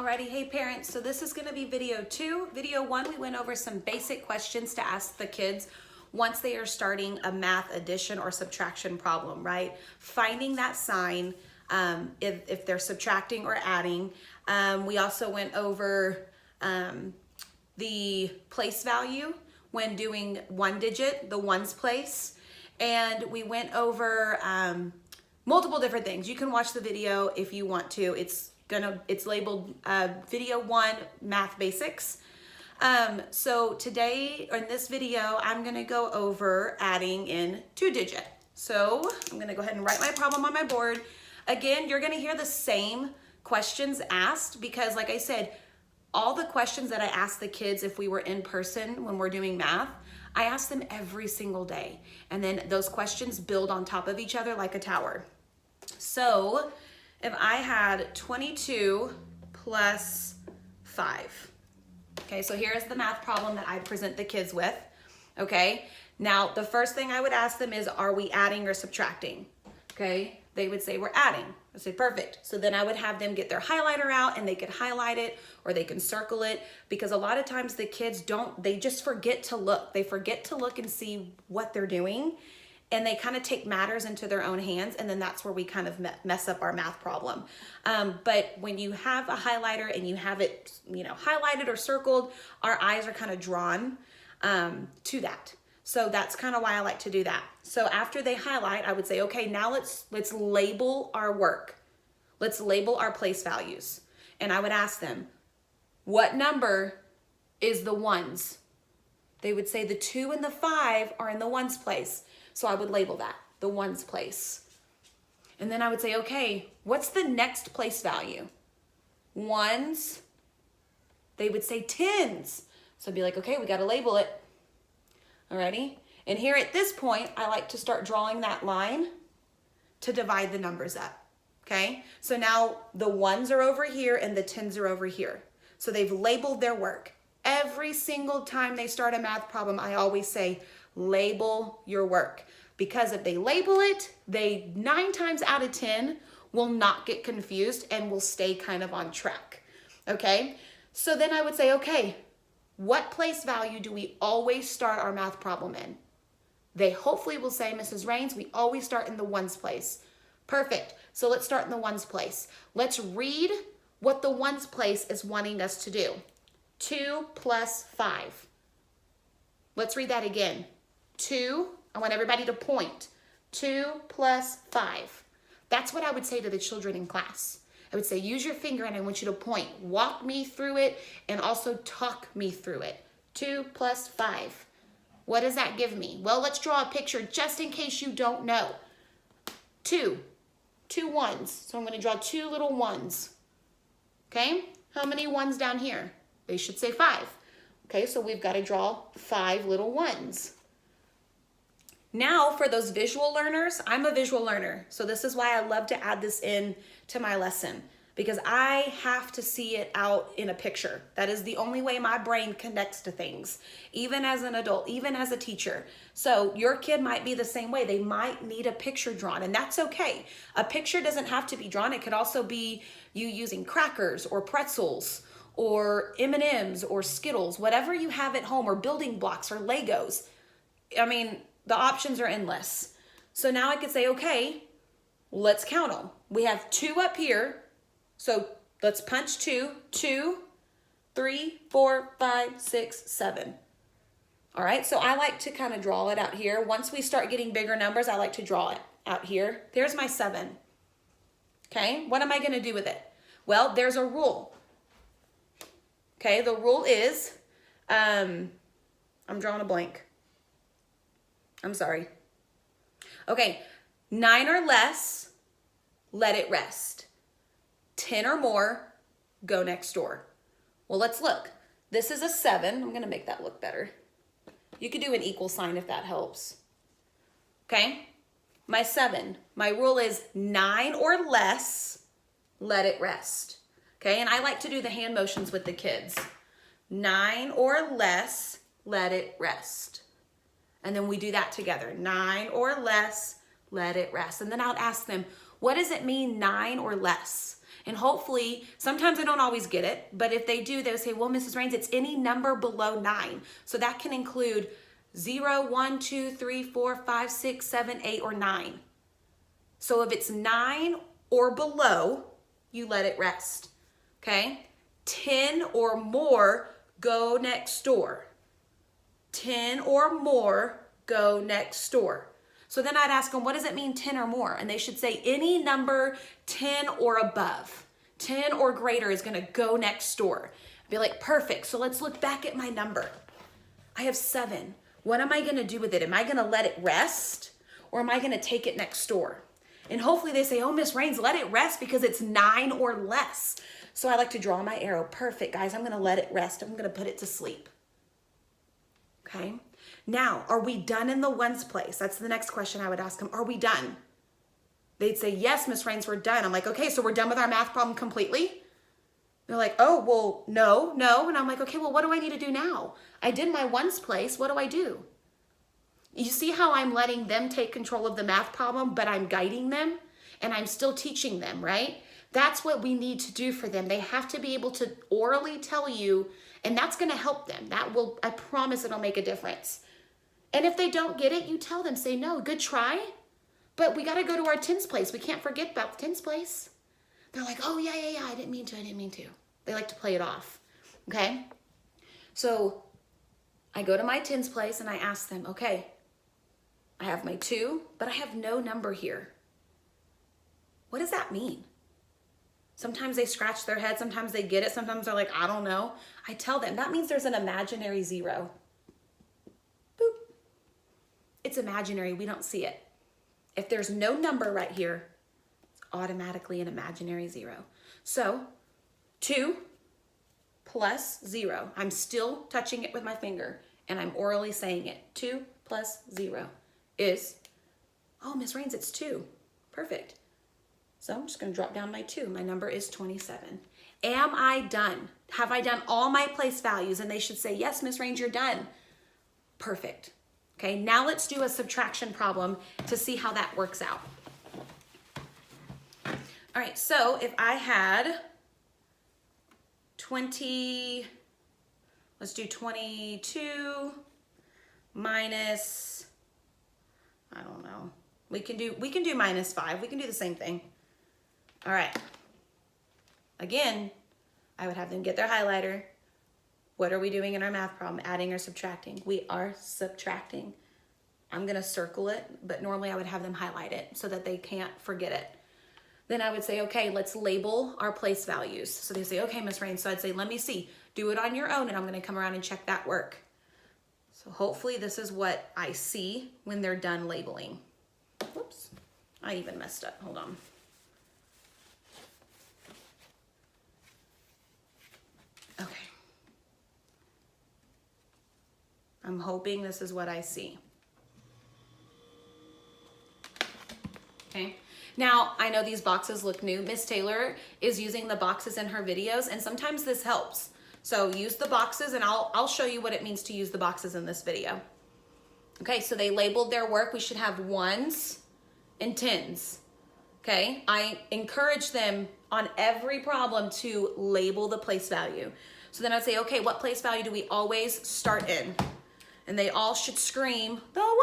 Alrighty, hey parents, so this is gonna be video 2. Video 1, we went over some basic questions to ask the kids once they are starting a math addition or subtraction problem, right? Finding that sign if they're subtracting or adding. We also went over the place value when doing one digit, the ones place. And we went over multiple different things. You can watch the video if you want to. It's labeled video 1 math basics. So today in this video, I'm gonna go over adding in 2-digit. So I'm gonna go ahead and write my problem on my board. Again, you're gonna hear the same questions asked because like I said, all the questions that I ask the kids if we were in person when we're doing math, I ask them every single day. And then those questions build on top of each other like a tower. So if I had 22 plus 5. Okay, so here's the math problem that I present the kids with. Okay, now the first thing I would ask them is, are we adding or subtracting? Okay, they would say we're adding. I say perfect. So then I would have them get their highlighter out and they could highlight it or they can circle it, because a lot of times the kids they just forget to look. They forget to look and see what they're doing. And they kind of take matters into their own hands, and then that's where we kind of mess up our math problem. But when you have a highlighter and you have it, highlighted or circled, our eyes are kind of drawn to that. So that's kind of why I like to do that. So after they highlight, I would say, okay, now let's label our work. Let's label our place values. And I would ask them, what number is the ones? They would say the 2 and the 5 are in the ones place. So I would label that, the ones place. And then I would say, okay, what's the next place value? Ones. They would say tens. So I'd be like, okay, we got to label it. Alrighty. And here at this point, I like to start drawing that line to divide the numbers up. Okay. So now the ones are over here and the tens are over here. So they've labeled their work. Every single time they start a math problem, I always say, label your work, because if they label it, they 9 times out of 10 will not get confused and will stay kind of on track. Okay, so then I would say, okay, what place value do we always start our math problem in? They hopefully will say, Mrs. Rains, we always start in the ones place. Perfect. So let's start in the ones place. Let's read what the ones place is wanting us to do. 2 plus 5. Let's read that again. 2, I want everybody to point. 2 plus 5. That's what I would say to the children in class. I would say, use your finger and I want you to point. Walk me through it and also talk me through it. 2 plus 5. What does that give me? Well, let's draw a picture just in case you don't know. 2 ones. So I'm going to draw 2 little ones. Okay? How many ones down here? They should say 5. Okay, so we've got to draw 5 little ones. Now for those visual learners, I'm a visual learner. So this is why I love to add this in to my lesson, because I have to see it out in a picture. That is the only way my brain connects to things, even as an adult, even as a teacher. So your kid might be the same way. They might need a picture drawn, and that's okay. A picture doesn't have to be drawn. It could also be you using crackers or pretzels or M&Ms or Skittles, whatever you have at home, or building blocks or Legos. I mean, the options are endless. So now I could say, okay, let's count them. We have 2 up here. So let's punch 2. 2, 3, 4, 5, 6, 7. All right, so I like to kind of draw it out here. Once we start getting bigger numbers, I like to draw it out here. There's my 7. Okay, what am I going to do with it? Well, there's a rule. Okay, the rule is, I'm drawing a blank. I'm sorry. Okay, 9 or less, let it rest. 10 or more, go next door. Well, let's look. This is a 7. I'm going to make that look better. You could do an equal sign if that helps. Okay, my 7. My rule is 9 or less, let it rest. Okay, and I like to do the hand motions with the kids. 9 or less, let it rest. And then we do that together. 9 or less, let it rest. And then I'll ask them, what does it mean 9 or less? And hopefully, sometimes I don't always get it, but if they do, they'll say, well, Mrs. Rains, it's any number below 9. So that can include 0, 1, 2, 3, 4, 5, 6, 7, 8, or 9. So if it's 9 or below, you let it rest, okay? 10 or more, go next door. 10 or more, go next door. So then I'd ask them, what does it mean 10 or more? And they should say any number 10 or above. 10 or greater is gonna go next door. I'd be like, perfect, so let's look back at my number. I have 7. What am I gonna do with it? Am I gonna let it rest or am I gonna take it next door? And hopefully they say, oh, Miss Rains, let it rest because it's 9 or less. So I like to draw my arrow. Perfect, guys, I'm gonna let it rest. I'm gonna put it to sleep, okay? Now, are we done in the ones place? That's the next question I would ask them. Are we done? They'd say, yes, Miss Rains, we're done. I'm like, okay, so we're done with our math problem completely? They're like, oh, well, no. And I'm like, okay, well, what do I need to do now? I did my ones place. What do I do? You see how I'm letting them take control of the math problem, but I'm guiding them and I'm still teaching them, right? That's what we need to do for them. They have to be able to orally tell you, and that's going to help them. That will, I promise it'll make a difference. And if they don't get it, you tell them, say, no, good try, but we got to go to our tens place. We can't forget about the tens place. They're like, oh, yeah, I didn't mean to. They like to play it off, okay? So I go to my tens place and I ask them, okay, I have my 2, but I have no number here. What does that mean? Sometimes they scratch their head, sometimes they get it, sometimes they're like, I don't know. I tell them, that means there's an imaginary 0. Boop. It's imaginary, we don't see it. If there's no number right here, it's automatically an imaginary 0. So 2 plus 0. I'm still touching it with my finger and I'm orally saying it. 2 plus 0 is, oh, Miss Rains, it's 2. Perfect. So I'm just going to drop down my 2. My number is 27. Am I done? Have I done all my place values? And they should say, yes, Miss Rains, you're done. Perfect. Okay, now let's do a subtraction problem to see how that works out. All right, so if I had 20, let's do 22 minus, I don't know. We can do minus 5. We can do the same thing. All right. Again, I would have them get their highlighter. What are we doing in our math problem? Adding or subtracting? We are subtracting. I'm gonna circle it, but normally I would have them highlight it so that they can't forget it. Then I would say, okay, let's label our place values. So they say, okay, Miss Rains. So I'd say, let me see. Do it on your own, and I'm gonna come around and check that work. So hopefully this is what I see when they're done labeling. Whoops, I even messed up, hold on. Okay. I'm hoping this is what I see. Okay. Now, I know these boxes look new. Miss Taylor is using the boxes in her videos, and sometimes this helps. So use the boxes, and I'll show you what it means to use the boxes in this video. Okay, so they labeled their work. We should have 1s and 10s. Okay, I encourage them on every problem to label the place value. So then I'd say, okay, what place value do we always start in? And they all should scream, the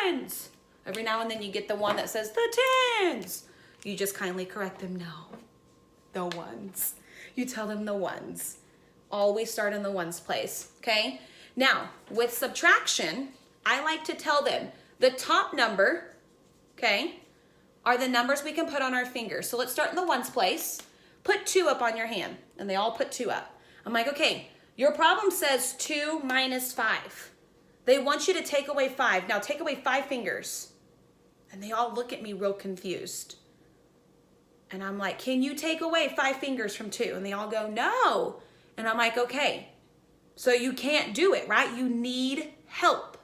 1s. Every now and then you get the one that says the 10s. You just kindly correct them, no, the 1s. You tell them the 1s. Always start in the 1s place, okay? Now, with subtraction, I like to tell them the top number, okay, are the numbers we can put on our fingers. So let's start in the 1s place. Put 2 up on your hand, and they all put 2 up. I'm like, okay, your problem says 2 minus 5. They want you to take away 5. Now take away 5 fingers. And they all look at me real confused. And I'm like, can you take away 5 fingers from 2? And they all go, no. And I'm like, okay, so you can't do it, right? You need help.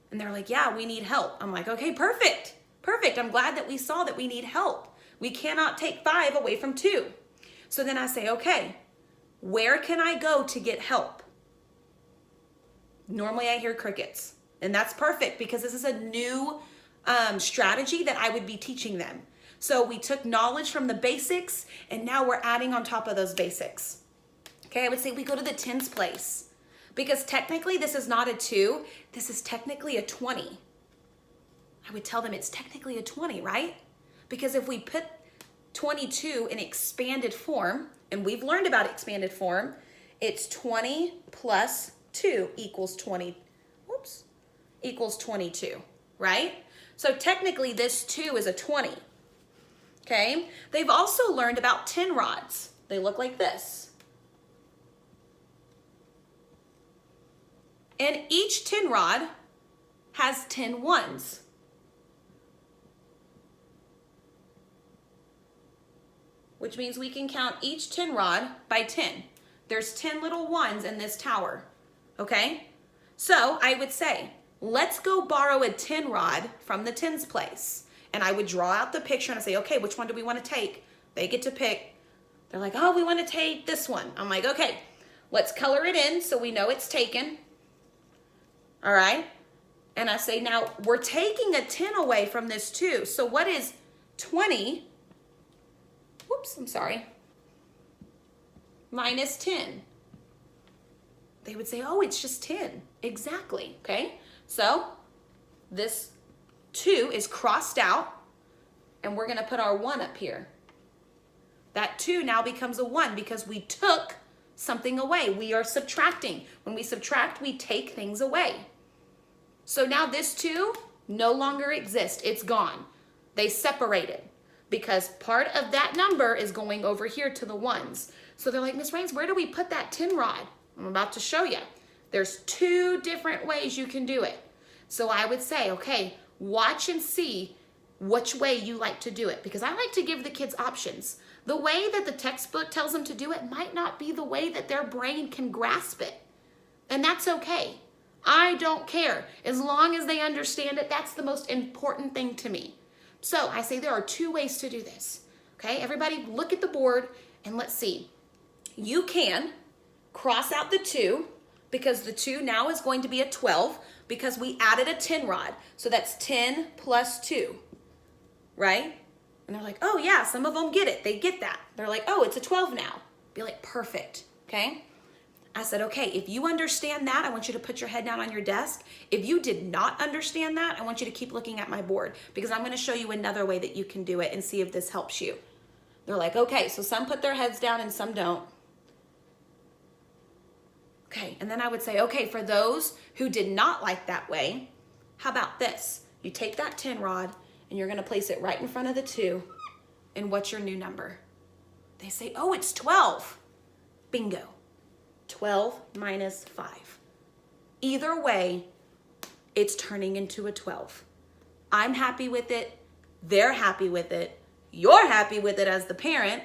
And they're like, yeah, we need help. I'm like, okay, perfect. Perfect. I'm glad that we saw that we need help. We cannot take 5 away from 2. So then I say, okay, where can I go to get help? Normally I hear crickets. And that's perfect because this is a new strategy that I would be teaching them. So we took knowledge from the basics and now we're adding on top of those basics. Okay, I would say we go to the tens place because technically this is not a 2, this is technically a 20. I would tell them it's technically a 20, right? Because if we put 22 in expanded form, and we've learned about expanded form, it's 20 plus 2 equals 20, equals 22, right? So technically this 2 is a 20, okay? They've also learned about 10 rods. They look like this. And each 10 rod has 10 ones. Which means we can count each 10 rod by 10. There's 10 little ones in this tower, okay? So I would say, let's go borrow a 10 rod from the tens place. And I would draw out the picture and I say, okay, which one do we want to take? They get to pick. They're like, oh, we want to take this one. I'm like, okay, let's color it in so we know it's taken. All right? And I say, now we're taking a 10 away from this too. So what is 20? Whoops, I'm sorry. Minus 10. They would say, oh, it's just 10. Exactly, okay? So this 2 is crossed out and we're gonna put our 1 up here. That 2 now becomes a 1 because we took something away. We are subtracting. When we subtract, we take things away. So now this 2 no longer exists. It's gone. They separated because part of that number is going over here to the ones. So they're like, Miss Rains, where do we put that 10 rod? I'm about to show you. There's 2 different ways you can do it. So I would say, okay, watch and see which way you like to do it because I like to give the kids options. The way that the textbook tells them to do it might not be the way that their brain can grasp it. And that's okay. I don't care. As long as they understand it, that's the most important thing to me. So I say there are 2 ways to do this. Okay, everybody look at the board and let's see. You can cross out the 2 because the 2 now is going to be a 12 because we added a 10 rod. So that's 10 plus 2, right? And they're like, oh yeah, some of them get it. They get that. They're like, oh, it's a 12 now. Be like, perfect, okay? I said, okay, if you understand that, I want you to put your head down on your desk. If you did not understand that, I want you to keep looking at my board because I'm gonna show you another way that you can do it and see if this helps you. They're like, okay, so some put their heads down and some don't. Okay, and then I would say, okay, for those who did not like that way, how about this? You take that 10 rod and you're gonna place it right in front of the 2, and what's your new number? They say, oh, it's 12. Bingo. 12 minus 5. Either way, it's turning into a 12. I'm happy with it. They're happy with it. You're happy with it as the parent.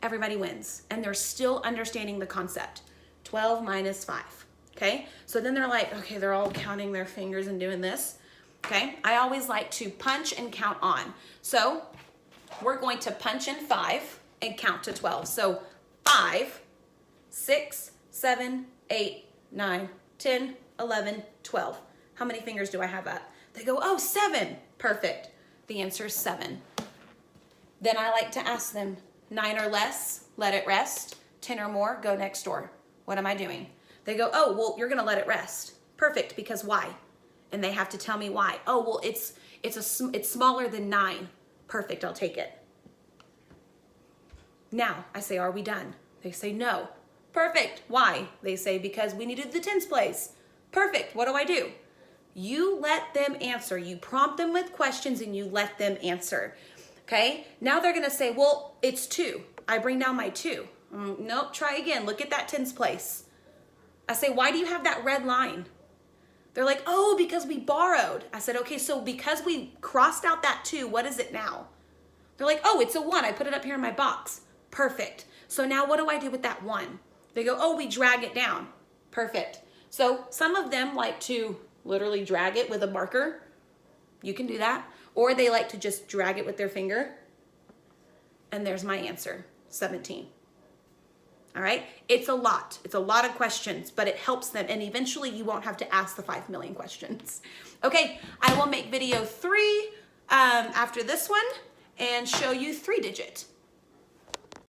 Everybody wins. And they're still understanding the concept. 12 minus 5. Okay? So then they're like, okay, they're all counting their fingers and doing this. Okay? I always like to punch and count on. So we're going to punch in 5 and count to 12. So 5, 6, 7, 8, 9, 10, 11, 12. How many fingers do I have up? They go, oh, 7. Perfect. The answer is 7. Then I like to ask them, 9 or less, let it rest. 10 or more, go next door. What am I doing? They go, oh, well, you're gonna let it rest. Perfect, because why? And they have to tell me why. Oh, well, it's smaller than 9. Perfect, I'll take it. Now, I say, are we done? They say, no. Perfect. Why? They say, because we needed the tens place. Perfect. What do I do? You let them answer. You prompt them with questions and you let them answer. Okay? Now they're going to say, well, it's 2. I bring down my 2. Nope. Try again. Look at that tens place. I say, why do you have that red line? They're like, oh, because we borrowed. I said, okay, so because we crossed out that 2, what is it now? They're like, oh, it's a 1. I put it up here in my box. Perfect. So now what do I do with that 1? They go, oh, we drag it down. Perfect. So some of them like to literally drag it with a marker. You can do that. Or they like to just drag it with their finger. And there's my answer, 17. All right? It's a lot. It's a lot of questions, but it helps them. And eventually you won't have to ask the 5 million questions. Okay, I will make video 3 after this one. and show you 3-digit.